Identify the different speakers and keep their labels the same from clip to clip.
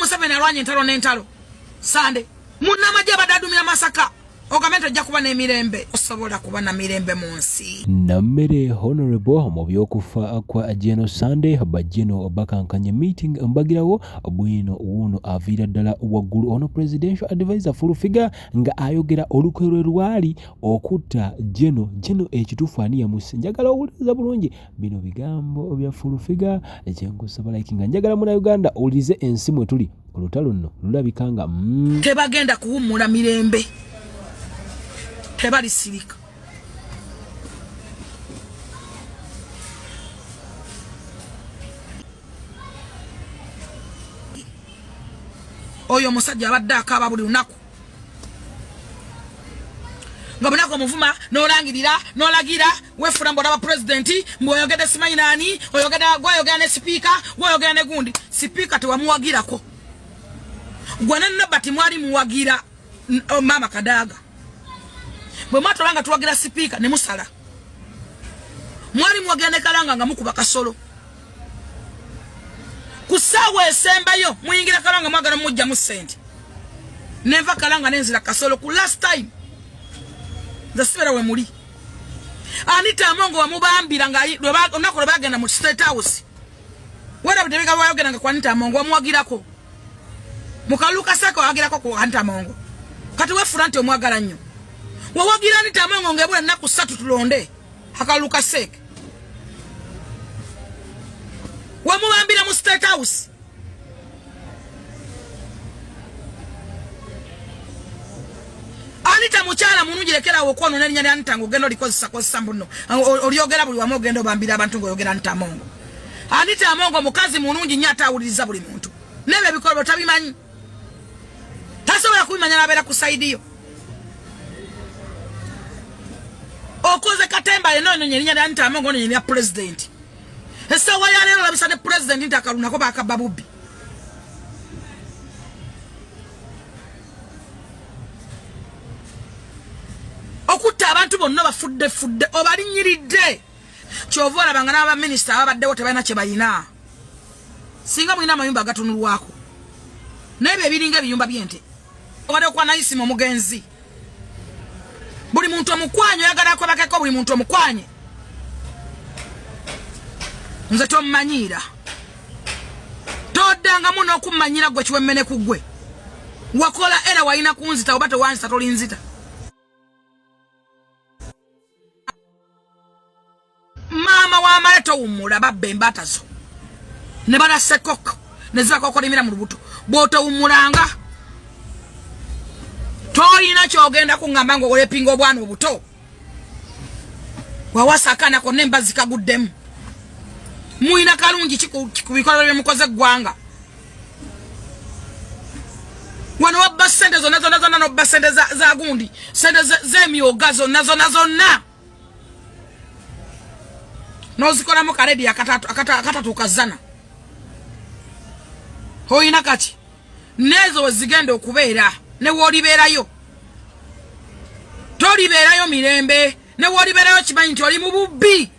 Speaker 1: Museveni alwanye entalo n'entalo Sande munnamagye abadadumira Masaka ogamento ajja kuba n'emirembe osobola kuba na mirembe mu nsi.
Speaker 2: Nammere Honorable mu by'okufa kwa General Sunday Bajeno bakankanye meeting mbagirawo bwino wuno avira ddala waggulu ono presidential advisor full figure nga ayogera olukwero lwali okutta Geno ekitufu ani yamusse. Njagala owuliriza bulungi bino bigambo bya full figure ekyenkusaba like nga njagala muna Uganda owulirize ensi mwe tuli olutalo nno lulabikanga
Speaker 1: tebagenda kuwummula mirembe tebali sirika. Oyo musajja abadde akaaba buli lunaku nga bunako muvuma n'olangirira n'olagira wefula mbona ba presidenti mboyogede simanyi nani oyogeda ne speaker oyogeda ne gundi speaker tewamuwagirako gwana nabati mwali muwagira mama Kadaga bwe matolanga tuwagira speaker ne musala mwali muwagira ne Kalanga nga mukuba kasolo kusawe esembayo muyingira Kalanga mwagala mujja mu sente neva Kalanga nenzira kasolo ku last time zasibera we muli Anita Amongo wamubambira nga onako bagenda mu State House wera bidebeka bayogenda nga kwa Anita Amongo wamuwagirako mukaluka sako wagirako ku Anita Amongo kati we Franti omwagala nnyo wawagira Anita Amongo ngebule naku 3 tulonde akaluka seke wamubambira mu State House Anita muchala munungi lekera wokono nenya ne Anita ngogendo likozesa kozesa mbuno olyogera buli wamu ogendo bambira abantu ngoyogera Anita Amongo. Anita Amongo mukazi munungi nyata awuliriza buli muntu nebe bikolo tabimanyi tasobola kubimanya nabera kusaidiyo okoze katemba eno nyenya ne Anita Amongo nyenya president esa waya lero labisa ne president ntakaluna ko bakababubi okuta abantu bonna bafudde obalinyiridde kyovola bangana aba minister abaddewo tebalina kye balina singa mwina amayumba agatunulwako nebe ebiringa ebiyumba byente obadde kwa naisimo omugenzi buli muntu omukwanyo yagala kwabakeko buli muntu omukwanye nze tomumanyira toddanga muno okumanyira gwe kiwemmene ku gwe wakola era walina kunzita oba tewanzita tolinzita mama wa maleto umula babbe mbatazo ne bana sekoko ne zakoko limira mu lubuto boto umulanga toyina kyogenda kungamba ngo ole pingo bwana obuto wawasakana ko nemba zikaguddemu muina kalungi kikubikola bye mukoze gwanga wano wabba sente zo nazo no basende za gundi sente zemyogazo nazo na nozikola mu karedi akatatu kazana hoina kati nezo wezigenda okubeera ne woliberayo toliberayo mirembe ne woliberayo kimanyi nti oli mu bubbi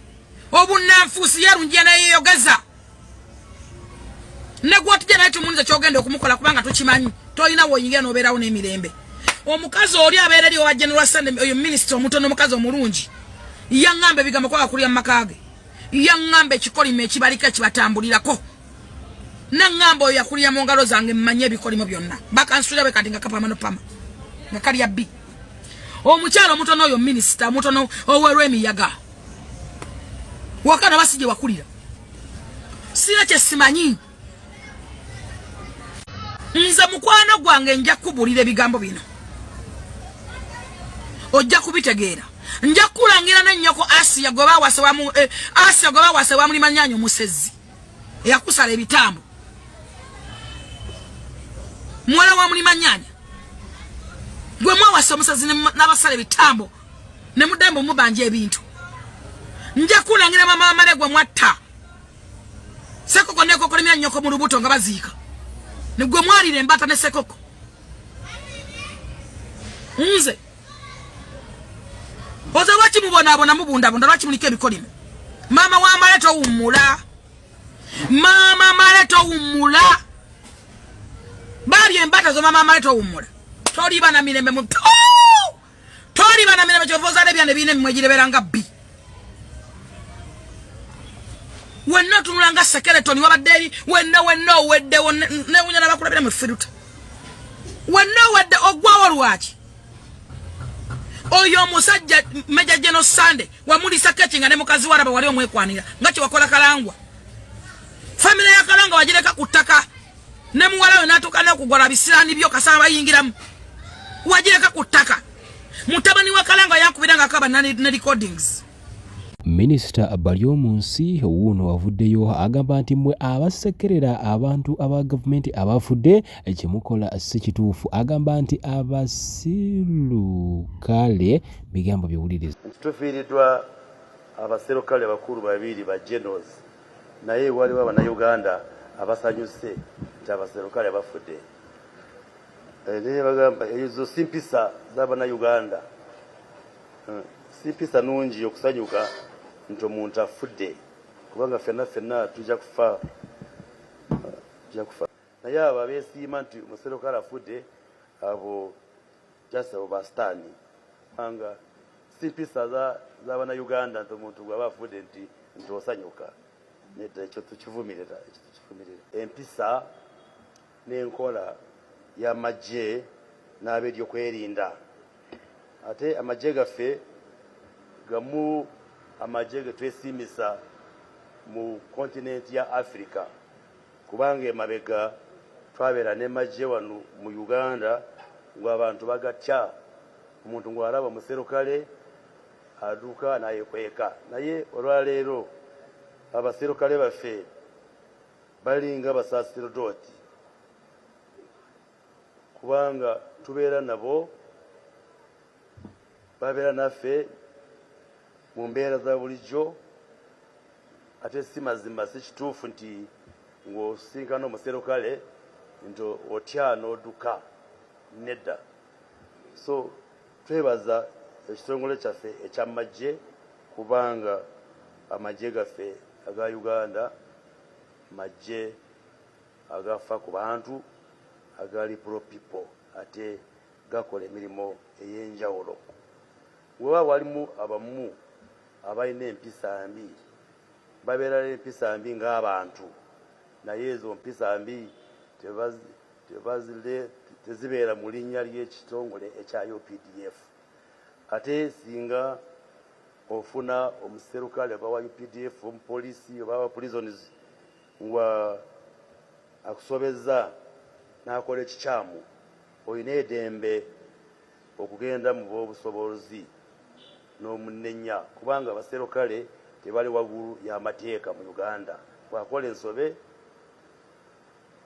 Speaker 1: obunanfuusi yarungiye naye yogeza ne gwatije naye tumunze kyogenda okumukola kubanga tukimanyi tolina woyingira n'obeerawo n'emirembe omukazi oli abeera eri owa General Sunday oyo minister omutono omukazi omulungi yaŋŋamba ebigambo kwa akulira mu makage yaŋŋamba ekikolimo ekibalika ekibatambulirako naŋŋamba oyo yakulira mu ngalo zange mmanye ebikolimo byonna bakansula be kati nga kapamano pama nga kali ya B omukyalo omutono oyo minister omutono owerwa emiyaga wakana basije wakulira sina kye simanyi nze mukwano gwange nja kubulira ebigambo bino ojja kubitegeera nja kulangira n'ennyoko Asia goba wase wa mulima nyanyo musezi yakusala ebitambo mwala wa mulima nyanya gwe mwawase omusezi n'abasala ebitambo ne mudembo mubanje ebintu nja kulangira mama amale gwe mwatta sekoko nekoko limya nnyoko mu lubuto nga baziika ne gwe mwalira embata ne sekoko nze oza lwaki mubonabona mubundabunda lwaki mulika ebikolimo mama wa maleto umula kata zo mama maleto umula tori bana mirembe mu tori bana mirembe chovoza ne byane bine mwejireberanga bi wenna tunulanga skeleton wabadde wenna wedde ne unyana bakulabira mu firuta wenna wedde ogwawo lwaki oyo musajja Major General Sunday wamulisa ketchinga ne mukazi waraba wali omwekwanira ngachi wakola Kalangwa family ya Kalangwa wajireka kutaka ne muwala natuka ne kugola bisirani byo kasaba bayingiramu wajireka kutaka mutabani wa Kalangwa yakubiranga kaba na recordings.
Speaker 2: Minisita Baryomunsi wuno wavuddeyo agamba nti mwe abasekerera abantu aba gavumenti abafudde ekimukola si kituufu. Agamba nti abasirukale bigambo by'owuliriza
Speaker 3: tufiiridwa abasirukale bakulu babiri ba generals naye waliwo abannayuganda abasanyuse nti abasirukale bafudde naye bagamba ezo simpisa z'abannayuganda simpisa nungi okusanyuka nti omuntu afudde kubanga ffenna tujja kufa naye abo abeesiima nti omuserukale afudde abo just abo basitaani anga simpisa z'abannayuganda nti omuntu gwaba afudde nti osanyuka nedda ekyo tukivumirira empisa n'enkola y'amagye n'ab'ebyokwerinda ate amagye gaffe gamu amagye ge twesimisa mu kontinenti ya Africa kubanga emabega twabeera ne magye wano mu Uganda ng'abantu bagatya omuntu ng'alaba muserukale aduka nayekweka naye olwaleero abaserukale baffe balinga basaserdoti kubanga tubeera nabo babeera naffe mu mbeera za bulijjo ate si mazima si kituufu nti ng'osinkana omuserukale nti otya n'odduka nedda. So twebaza ekitongole kyaffe ekyamagye kubanga amagye gaffe aga Uganda magye agafa ku bantu agali pro people ate gakola emirimu ey'enjawulo. Wewa walimu abamu abalina empisa mbi babeera n'empisa mbi ng'abantu naye ezo mpisa mbi tezibeera mu linnya ly'ekitongole ekya UPDF. Ate singa ofuna omuserukale oba wa UPDF omupoliisi oba wa prisons nga akusobezza n'akola ekikyamu olina eddembe okugenda mu b'obusobozi n'omunenya kubanga abaserukale tebali waggulu y'amateeka mu Uganda. Bw'akola ensobe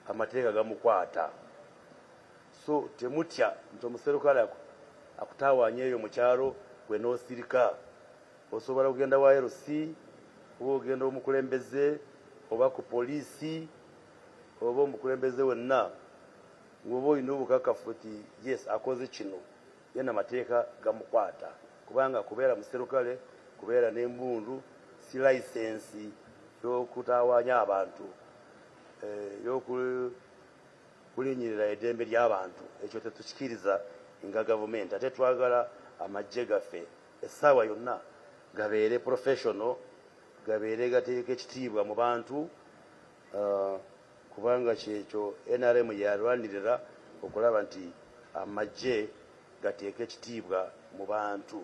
Speaker 3: amateeka gamukwata. So temutya nti omuserukale akutawaanya eyo mu kyalo gwe n'osirika osobola kugenda wa LC oba ogenda omukulembeze oba ku poliisi oba omukulembeze wenna ng'oba olina obukakafu ti yes akoze kino yena amateeka gamukwata kubanga kubeera muserukale kubeera n'embundu si licensi y'okutawaanya abantu y'okulinyirira eddembe ly'abantu. Ekyo tetukikiriza nga gavumenti. Ate twagala amagye gaffe essaawa yonna gabeere professional gabeere gateeka ekitiibwa mu bantu kubanga kyekyo NRM yalwanirira okulaba nti amagye gateeka ekitiibwa mu bantu.